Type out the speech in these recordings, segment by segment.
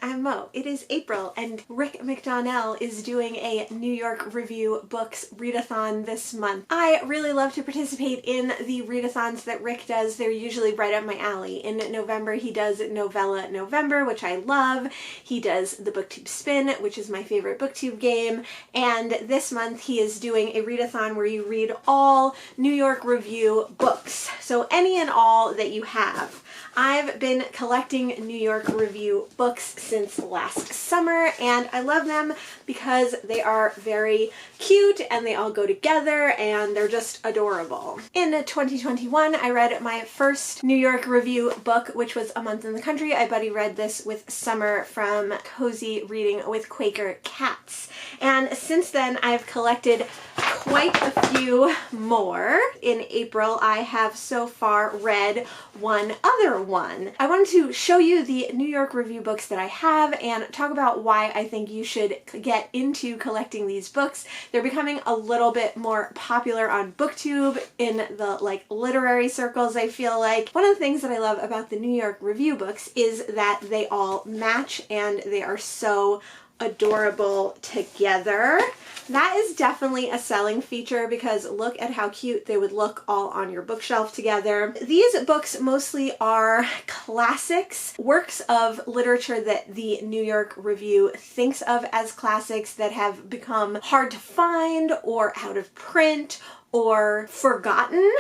I'm Mo. It is April and Rick MacDonnell is doing a New York Review Books readathon this month. I really love to participate in the readathons that Rick does. They're usually right up my alley. In November he does Novella November, which I love. He does the BookTube Spin, which is my favorite BookTube game. And this month he is doing a readathon where you read all New York Review books. So any and all that you have. I've been collecting New York Review books since last summer, and I love them because they are very cute and they all go together and they're just adorable. In 2021, I read my first New York Review book, which was A Month in the Country. I buddy read this with Summer from Cozy Reading with Quaker Cats. And since then, I've collected quite a few more. In April, I have so far read one other one. I wanted to show you the New York Review books that I have and talk about why I think you should get into collecting these books. They're becoming a little bit more popular on BookTube in the literary circles, I feel like. One of the things that I love about the New York Review books is that they all match and they are so adorable together. That is definitely a selling feature because look at how cute they would look all on your bookshelf together. These books mostly are classics, works of literature that the New York Review thinks of as classics that have become hard to find or out of print or forgotten.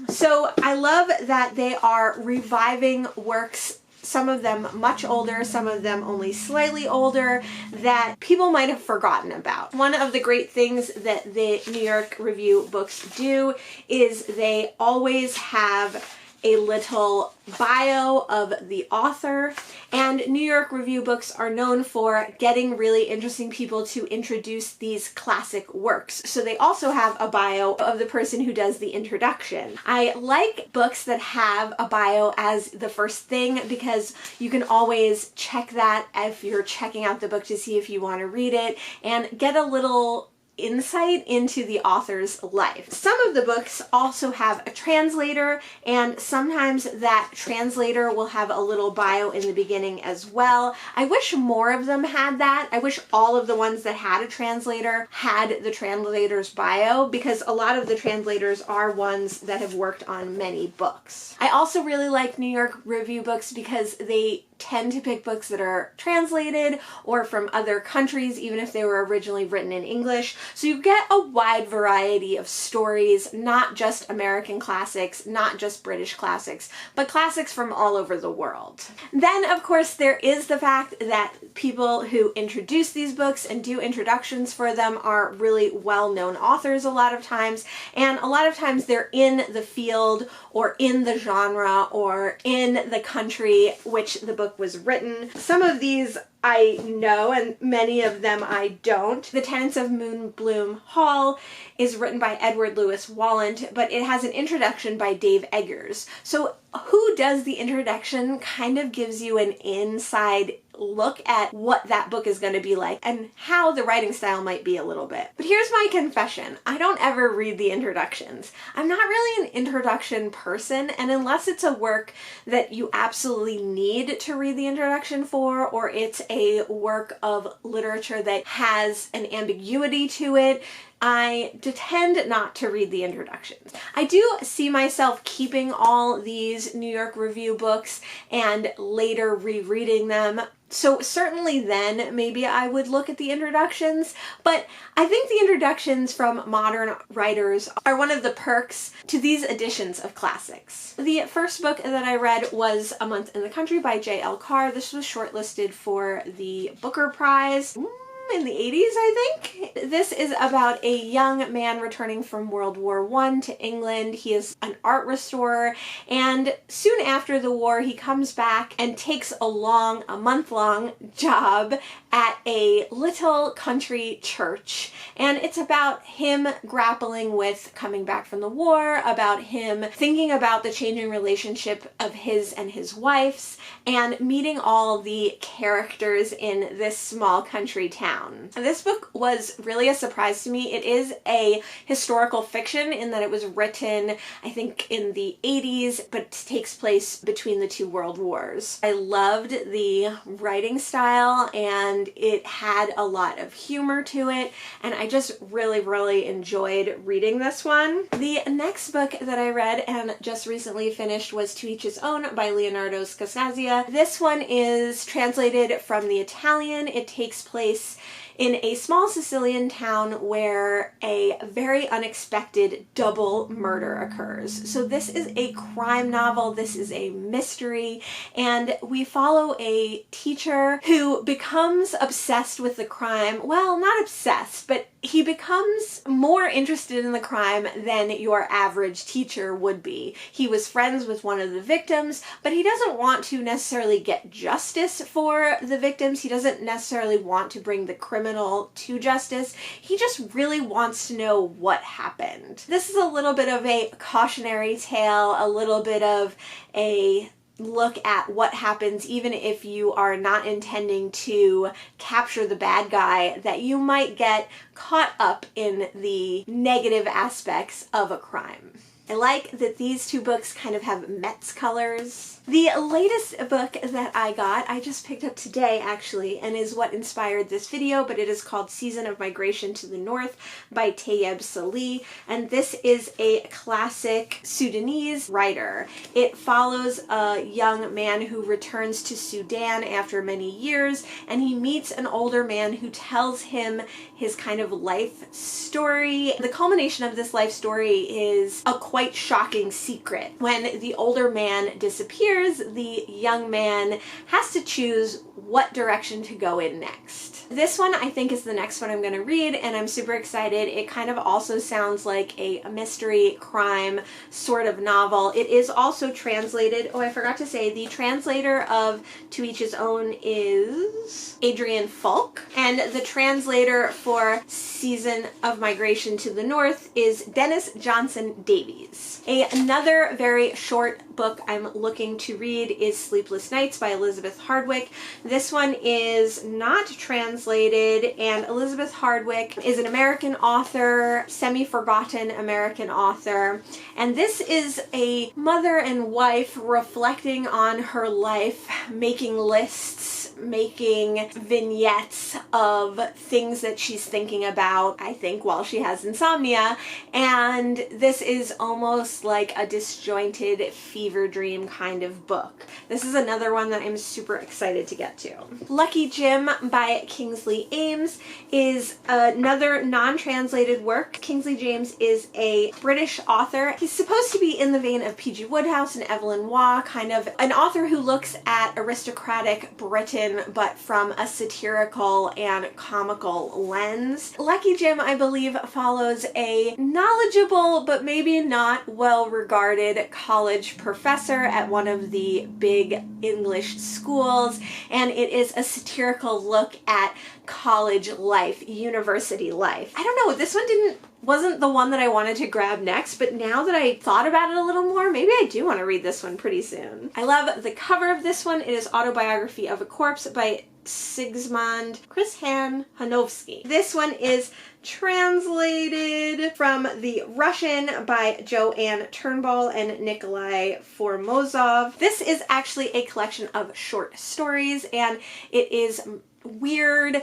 So I love that they are reviving works, some of them much older, some of them only slightly older, that people might have forgotten about. One of the great things that the New York Review books do is they always have a little bio of the author, and New York Review books are known for getting really interesting people to introduce these classic works. So they also have a bio of the person who does the introduction. I like books that have a bio as the first thing because you can always check that if you're checking out the book to see if you want to read it and get a little insight into the author's life. Some of the books also have a translator, and sometimes that translator will have a little bio in the beginning as well. I wish more of them had that. I wish all of the ones that had a translator had the translator's bio, because a lot of the translators are ones that have worked on many books. I also really like New York Review books because they tend to pick books that are translated or from other countries, even if they were originally written in English. So you get a wide variety of stories, not just American classics, not just British classics, but classics from all over the world. Then, of course, there is the fact that people who introduce these books and do introductions for them are really well-known authors a lot of times, and a lot of times they're in the field or in the genre or in the country which the book was written. Some of these I know, and many of them I don't. The Tenants of Moonbloom Hall is written by Edward Lewis Walland, but it has an introduction by Dave Eggers. So who does the introduction kind of gives you an inside look at what that book is going to be like and how the writing style might be a little bit. But here's my confession. I don't ever read the introductions. I'm not really an introduction person, and unless it's a work that you absolutely need to read the introduction for, or it's a work of literature that has an ambiguity to it, I tend not to read the introductions. I do see myself keeping all these New York Review books and later rereading them. So certainly then maybe I would look at the introductions, but I think the introductions from modern writers are one of the perks to these editions of classics. The first book that I read was A Month in the Country by J.L. Carr. This was shortlisted for the Booker Prize in the 80s, I think. This is about a young man returning from World War I to England. He is an art restorer, and soon after the war he comes back and takes a month-long job at a little country church. And it's about him grappling with coming back from the war, about him thinking about the changing relationship of his and his wife's, and meeting all the characters in this small country town. town. This book was really a surprise to me. It is a historical fiction in that it was written, I think, in the 80s, but takes place between the two world wars. I loved the writing style, and it had a lot of humor to it, and I just really enjoyed reading this one. The next book that I read and just recently finished was To Each His Own by Leonardo Scorsese. This one is translated from the Italian. It takes place in a small Sicilian town where a very unexpected double murder occurs. So this is a crime novel, this is a mystery, and we follow a teacher who becomes obsessed with the crime. Well, not obsessed, but he becomes more interested in the crime than your average teacher would be. He was friends with one of the victims, but he doesn't want to necessarily get justice for the victims. He doesn't necessarily want to bring the criminal to justice. He just really wants to know what happened. This is a little bit of a cautionary tale, a little bit of a look at what happens even if you are not intending to capture the bad guy, that you might get caught up in the negative aspects of a crime. I like that these two books kind of have Mets colors. The latest book that I got, I just picked up today actually, and is what inspired this video, but it is called Season of Migration to the North by Tayeb Salih, and this is a classic Sudanese writer. It follows a young man who returns to Sudan after many years, and he meets an older man who tells him his kind of life story. The culmination of this life story is a quite shocking secret. When the older man disappears, the young man has to choose what direction to go in next. This one I think is the next one I'm going to read, and I'm super excited. It kind of also sounds like a mystery crime sort of novel. It is also translated. Oh, I forgot to say, the translator of To Each His Own is Adrian Falk, and the translator for Season of Migration to the North is Dennis Johnson Davies. Another very short book I'm looking to read is Sleepless Nights by Elizabeth Hardwick. This one is not translated, and Elizabeth Hardwick is an American author, semi-forgotten American author, and this is a mother and wife reflecting on her life, making lists, making vignettes of things that she's thinking about, I think, while she has insomnia, and this is almost like a disjointed fever dream kind of book. This is another one that I'm super excited to get to. Lucky Jim by Kingsley Ames is another non-translated work. Kingsley James is a British author. He's supposed to be in the vein of P.G. Wodehouse and Evelyn Waugh, kind of an author who looks at aristocratic Britain but from a satirical and comical lens. Lucky Jim, I believe, follows a knowledgeable but maybe not well-regarded college professor at one of the big English schools, and it is a satirical look at college life, university life. I don't know, this one wasn't the one that I wanted to grab next, but now that I thought about it a little more, maybe I do want to read this one pretty soon. I love the cover of this one. It is Autobiography of a Corpse by Sigismund Hanovsky. This one is translated from the Russian by Joanne Turnbull and Nikolai Formozov. This is actually a collection of short stories, and it is weird,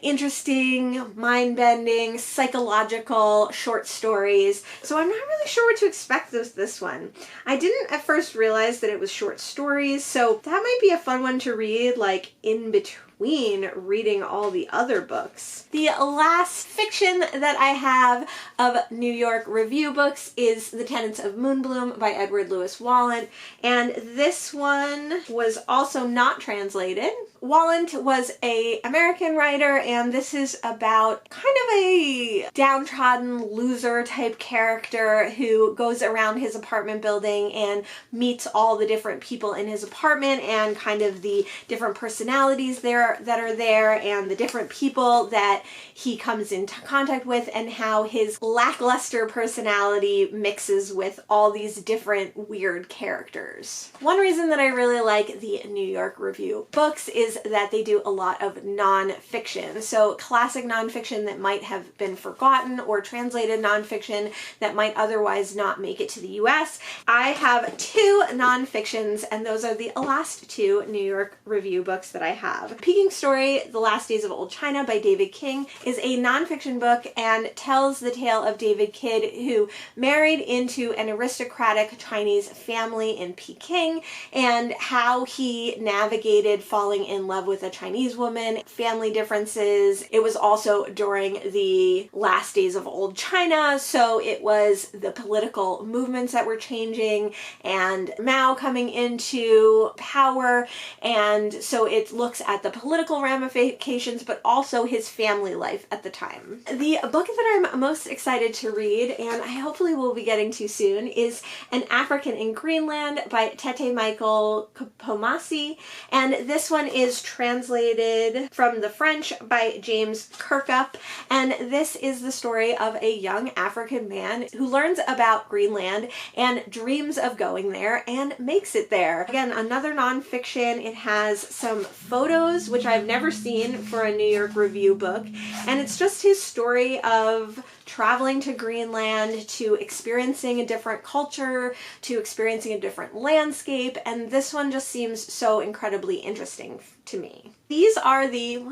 interesting, mind-bending, psychological short stories. So I'm not really sure what to expect with this one. I didn't at first realize that it was short stories, so that might be a fun one to read, like in between reading all the other books. The last fiction that I have of New York Review Books is The Tenants of Moonbloom by Edward Lewis Wallant, and this one was also not translated. Wallant was an American writer, and this is about kind of a downtrodden loser type character who goes around his apartment building and meets all the different people in his apartment and kind of the different personalities there that are there and the different people that he comes into contact with and how his lackluster personality mixes with all these different weird characters. One reason that I really like the New York Review books is that they do a lot of nonfiction. So classic nonfiction that might have been forgotten or translated nonfiction that might otherwise not make it to the US. I have two nonfictions, and those are the last two New York Review books that I have. Peking Story, The Last Days of Old China by David King is a nonfiction book and tells the tale of David Kidd, who married into an aristocratic Chinese family in Peking, and how he navigated falling in love with a Chinese woman, family differences. It was also during the last days of old China, so it was the political movements that were changing and Mao coming into power, and so it looks at the political ramifications but also his family life at the time. The book that I'm most excited to read, and I hopefully will be getting to soon, is An African in Greenland by Tete Michael Pomasi, and this one is translated from the French by James Kirkup, and this is the story of a young African man who learns about Greenland and dreams of going there and makes it there. Again, another nonfiction. It has some photos, which I've never seen for a New York Review book, and it's just his story of traveling to Greenland, to experiencing a different culture, to experiencing a different landscape, and this one just seems so incredibly interesting to me. These are the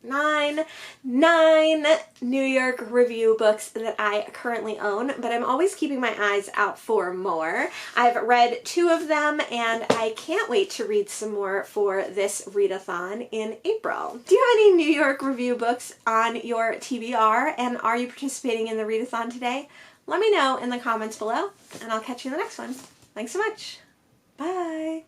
9 New York Review books that I currently own, but I'm always keeping my eyes out for more. I've read 2 of them, and I can't wait to read some more for this readathon in April. Do you have any New York Review books on your TBR, and are you participating in the readathon today? Let me know in the comments below, and I'll catch you in the next one. Thanks so much. Bye!